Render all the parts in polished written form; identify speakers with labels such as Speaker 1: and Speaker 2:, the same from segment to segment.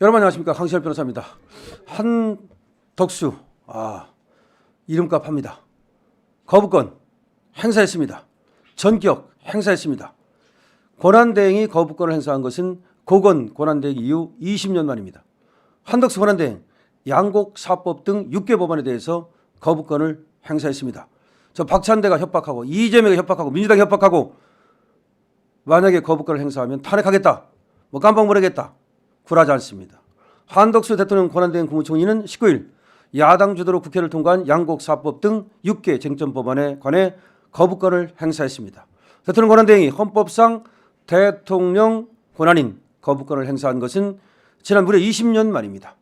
Speaker 1: 여러분 안녕하십니까, 강시열 변호사입니다. 한덕수 이름값 합니다. 거부권 행사했습니다. 전격 행사했습니다. 권한대행이 거부권을 행사한 것은 고건 권한대행 이후 20년 만입니다. 한덕수 권한대행 양곡 사법 등 6개 법안에 대해서 거부권을 행사했습니다. 저 박찬대가 협박하고 이재명이 협박하고 민주당이 협박하고 만약에 거부권을 행사하면 탄핵하겠다, 깜빡 모르겠다, 굴하지 않습니다. 한덕수 대통령 권한대행 국무총리는 19일 야당 주도로 국회를 통과한 양곡 사법 등 6개 쟁점 법안에 관해 거부권을 행사했습니다. 대통령 권한대행이 헌법상 대통령 권한인 거부권을 행사한 것은 지난 무려 20년 만입니다.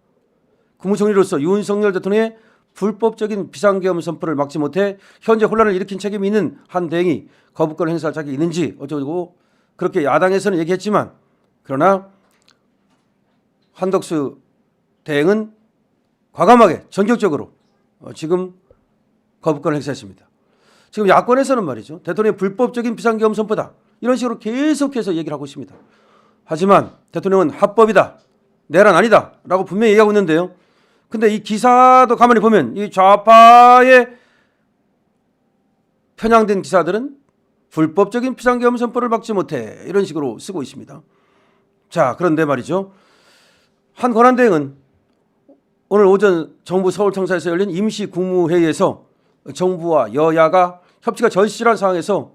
Speaker 1: 국무총리로서 윤석열 대통령의 불법적인 비상계엄 선포를 막지 못해 현재 혼란을 일으킨 책임이 있는 한 대행이 거부권을 행사할 자격이 있는지 어쩌고 그렇게 야당에서는 얘기했지만, 그러나 한덕수 대행은 과감하게 전격적으로 지금 거부권을 행사했습니다. 지금 야권에서는 말이죠, 대통령의 불법적인 비상계엄 선포다, 이런 식으로 계속해서 얘기를 하고 있습니다. 하지만 대통령은 합법이다, 내란 아니다 라고 분명히 얘기하고 있는데요. 근데 이 기사도 가만히 보면 이 좌파에 편향된 기사들은 불법적인 비상계엄 선포를 막지 못해, 이런 식으로 쓰고 있습니다. 자, 그런데 말이죠, 한 권한대행은 오늘 오전 정부 서울청사에서 열린 임시국무회의에서 정부와 여야가 협치가 절실한 상황에서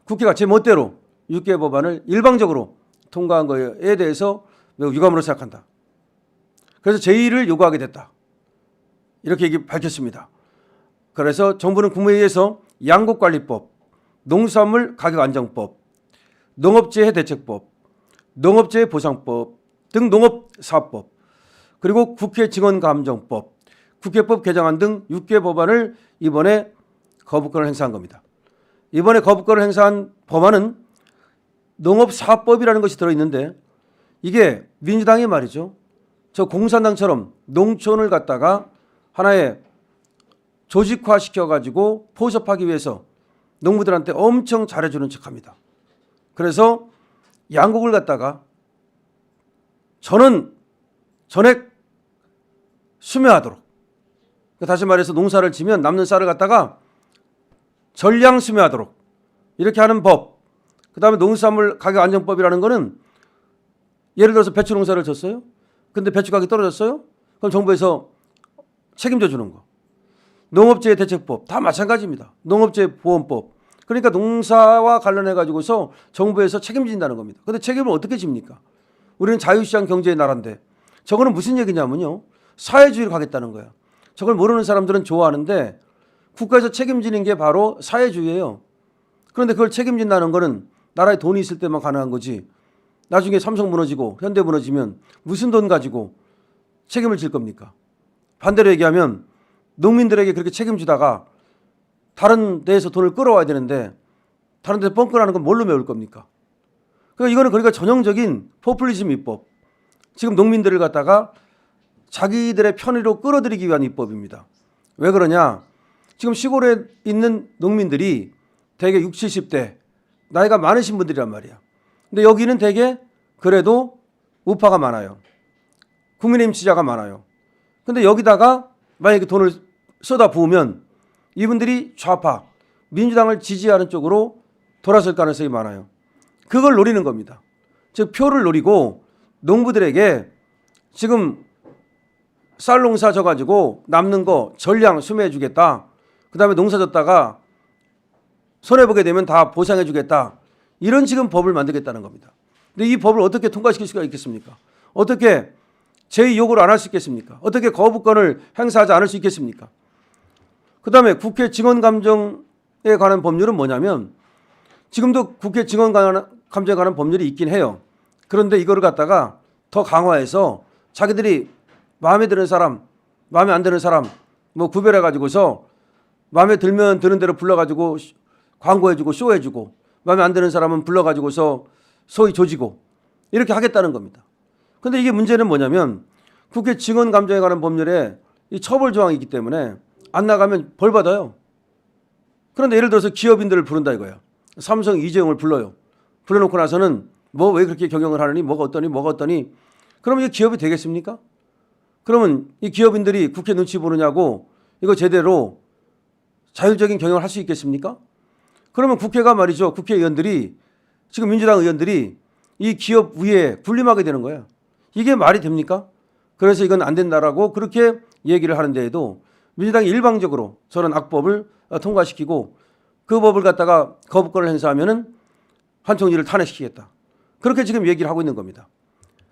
Speaker 1: 국회가 제멋대로 6개 법안을 일방적으로 통과한 것에 대해서 매우 유감으로 생각한다. 그래서 제의를 요구하게 됐다, 이렇게 밝혔습니다. 그래서 정부는 국무회의에서 양곡관리법, 농수산물 가격안정법, 농업재해 대책법, 농업재해 보상법 등 농업사법, 그리고 국회 증언감정법, 국회법 개정안 등 6개 법안을 이번에 거부권을 행사한 겁니다. 이번에 거부권을 행사한 법안은 농업사법이라는 것이 들어있는데, 이게 민주당이 말이죠, 저 공산당처럼 농촌을 갖다가 하나의 조직화 시켜가지고 포섭하기 위해서 농부들한테 엄청 잘해주는 척합니다. 그래서 양곡을 갖다가 전액 수매하도록, 다시 말해서 농사를 지면 남는 쌀을 갖다가 전량 수매하도록 이렇게 하는 법. 그 다음에 농수산물 가격 안정법이라는 거는 예를 들어서 배추 농사를 졌어요. 근데 배추 가격이 떨어졌어요. 그럼 정부에서 책임져 주는 거. 농업재해 대책법 다 마찬가지입니다. 농업재해 보험법. 그러니까 농사와 관련해 가지고서 정부에서 책임진다는 겁니다. 근데 책임을 어떻게 집니까? 우리는 자유시장 경제의 나라인데, 저거는 무슨 얘기냐면요, 사회주의를 가겠다는 거야. 저걸 모르는 사람들은 좋아하는데 국가에서 책임지는 게 바로 사회주의예요. 그런데 그걸 책임진다는 거는 나라에 돈이 있을 때만 가능한 거지, 나중에 삼성 무너지고 현대 무너지면 무슨 돈 가지고 책임을 질 겁니까? 반대로 얘기하면 농민들에게 그렇게 책임지다가 다른 데에서 돈을 끌어와야 되는데 다른 데서 뻥끗하는 건 뭘로 메울 겁니까? 이거는 그러니까 전형적인 포퓰리즘 입법. 지금 농민들을 갖다가 자기들의 편의로 끌어들이기 위한 입법입니다. 왜 그러냐? 지금 시골에 있는 농민들이 대개 60, 70대 나이가 많으신 분들이란 말이야. 근데 여기는 대개 그래도 우파가 많아요. 국민의힘 지지자가 많아요. 근데 여기다가 만약에 돈을 쏟아 부으면 이분들이 좌파, 민주당을 지지하는 쪽으로 돌아설 가능성이 많아요. 그걸 노리는 겁니다. 즉 표를 노리고 농부들에게 지금 쌀 농사 져가지고 남는 거 전량 수매해 주겠다, 그 다음에 농사 졌다가 손해보게 되면 다 보상해 주겠다, 이런 지금 법을 만들겠다는 겁니다. 근데 이 법을 어떻게 통과시킬 수가 있겠습니까? 어떻게 제의 요구를 안 할 수 있겠습니까? 어떻게 거부권을 행사하지 않을 수 있겠습니까? 그 다음에 국회 증언감정에 관한 법률은 뭐냐면, 지금도 국회 증언감정에 관한 법률이 있긴 해요. 그런데 이거를 갖다가 더 강화해서 자기들이 마음에 드는 사람, 마음에 안 드는 사람 구별해가지고서 마음에 들면 드는 대로 불러가지고 광고해주고 쇼해주고, 마음에 안 드는 사람은 불러가지고서 소위 조지고, 이렇게 하겠다는 겁니다. 근데 이게 문제는 뭐냐면, 국회 증언감정에 관한 법률에 이 처벌 조항이 있기 때문에 안 나가면 벌 받아요. 그런데 예를 들어서 기업인들을 부른다 이거야. 삼성 이재용을 불러요. 불러놓고 나서는 왜 그렇게 경영을 하느니, 뭐가 어떠니 그러면 이게 기업이 되겠습니까? 그러면 이 기업인들이 국회 눈치 보느냐고 이거 제대로 자율적인 경영을 할 수 있겠습니까? 그러면 국회가 말이죠. 국회의원들이 지금 민주당 의원들이 이 기업 위에 군림하게 되는 거예요. 이게 말이 됩니까? 그래서 이건 안 된다라고 그렇게 얘기를 하는데에도 민주당이 일방적으로 저런 악법을 통과시키고 그 법을 갖다가 거부권을 행사하면은 한 총리를 탄핵시키겠다. 그렇게 지금 얘기를 하고 있는 겁니다.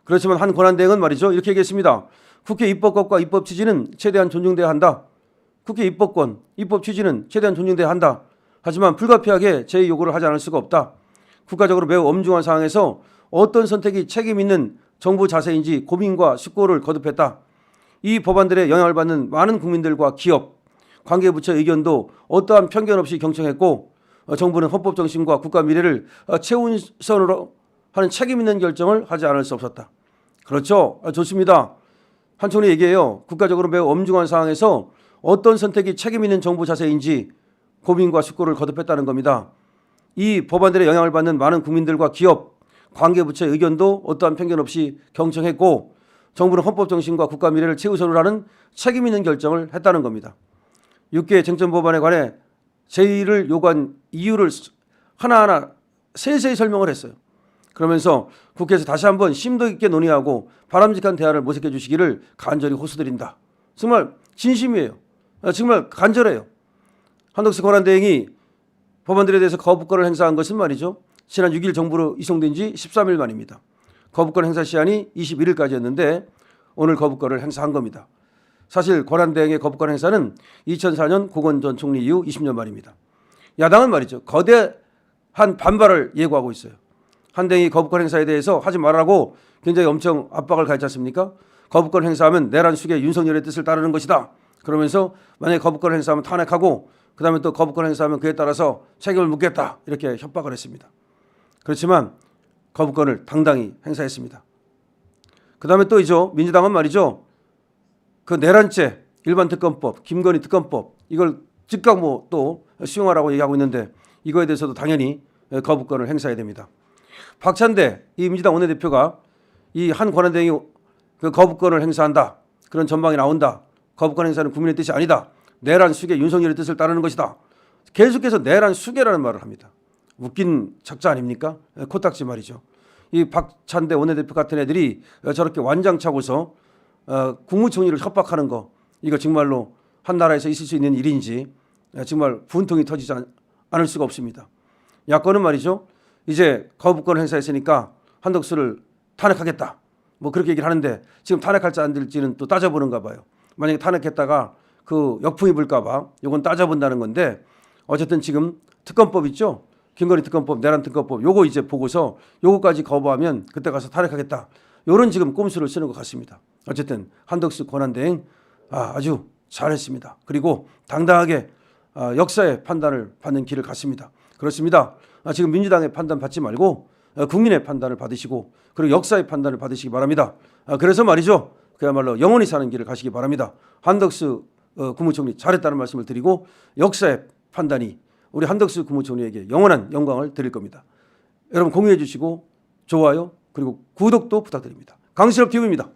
Speaker 1: 그렇지만 한 권한대행은 말이죠. 이렇게 얘기했습니다. 국회 입법권과 입법 취지는 최대한 존중돼야 한다. 국회 입법권, 입법 취지는 최대한 존중돼야 한다. 하지만 불가피하게 제 요구를 하지 않을 수가 없다. 국가적으로 매우 엄중한 상황에서 어떤 선택이 책임 있는 정부 자세인지 고민과 숙고를 거듭했다. 이 법안들의 영향을 받는 많은 국민들과 기업, 관계부처 의견도 어떠한 편견 없이 경청했고 정부는 헌법 정신과 국가 미래를 최우선으로 하는 책임 있는 결정을 하지 않을 수 없었다. 그렇죠. 좋습니다. 한 총리 얘기해요. 국가적으로 매우 엄중한 상황에서 어떤 선택이 책임 있는 정부 자세인지 고민과 숙고를 거듭했다는 겁니다. 이 법안들의 영향을 받는 많은 국민들과 기업, 관계부처의 의견도 어떠한 편견 없이 경청했고 정부는 헌법 정신과 국가 미래를 최우선으로 하는 책임 있는 결정을 했다는 겁니다. 6개 쟁점 법안에 관해 제의를 요구한 이유를 하나하나 세세히 설명을 했어요. 그러면서 국회에서 다시 한번 심도 있게 논의하고 바람직한 대안을 모색해 주시기를 간절히 호소드린다. 정말 진심이에요. 정말 간절해요. 한덕수 권한대행이 법안들에 대해서 거부권을 행사한 것은 말이죠. 지난 6일 정부로 이송된 지 13일 만입니다. 거부권 행사 시한이 21일까지였는데 오늘 거부권을 행사한 겁니다. 사실 권한대행의 거부권 행사는 2004년 고건 전 총리 이후 20년 만입니다. 야당은 말이죠. 거대한 반발을 예고하고 있어요. 한 대행이 거부권 행사에 대해서 하지 말라고 굉장히 엄청 압박을 가했지 않습니까? 거부권 행사하면 내란 숙의 윤석열의 뜻을 따르는 것이다. 그러면서 만약에 거부권 행사하면 탄핵하고 그다음에 또 거부권 행사하면 그에 따라서 책임을 묻겠다. 이렇게 협박을 했습니다. 그렇지만 거부권을 당당히 행사했습니다. 그다음에 또 있죠. 민주당은 말이죠. 그 내란죄, 일반특검법, 김건희 특검법 이걸 즉각 또 수용하라고 얘기하고 있는데 이거에 대해서도 당연히 거부권을 행사해야 됩니다. 박찬대 이 민주당 원내대표가 이 한 권한대행이 그 거부권을 행사한다. 그런 전망이 나온다. 거부권 행사는 국민의 뜻이 아니다. 내란 수계 윤석열의 뜻을 따르는 것이다. 계속해서 내란 수계라는 말을 합니다. 웃긴 작자 아닙니까? 코딱지 말이죠. 이 박찬대 원내대표 같은 애들이 저렇게 완장차고서 국무총리를 협박하는 거 이거 정말로 한 나라에서 있을 수 있는 일인지 정말 분통이 터지지 않을 수가 없습니다. 야권은 말이죠. 이제 거부권 행사했으니까 한덕수를 탄핵하겠다. 그렇게 얘기를 하는데 지금 탄핵할지 안 될지는 또 따져보는가 봐요. 만약에 탄핵했다가 그 역풍이 불까 봐 이건 따져본다는 건데 어쨌든 지금 특검법 있죠. 김건희 특검법, 내란 특검법 요거 이제 보고서 요거까지 거부하면 그때 가서 탄핵하겠다. 요런 지금 꼼수를 쓰는 것 같습니다. 어쨌든 한덕수 권한대행 아주 잘했습니다. 그리고 당당하게 역사의 판단을 받는 길을 갔습니다. 그렇습니다. 지금 민주당의 판단 받지 말고 국민의 판단을 받으시고 그리고 역사의 판단을 받으시기 바랍니다. 그래서 말이죠. 그야말로 영원히 사는 길을 가시기 바랍니다. 한덕수 국무총리 잘했다는 말씀을 드리고 역사의 판단이 우리 한덕수 국무총리에게 영원한 영광을 드릴 겁니다. 여러분 공유해 주시고 좋아요 그리고 구독도 부탁드립니다. 강신업 TV입니다.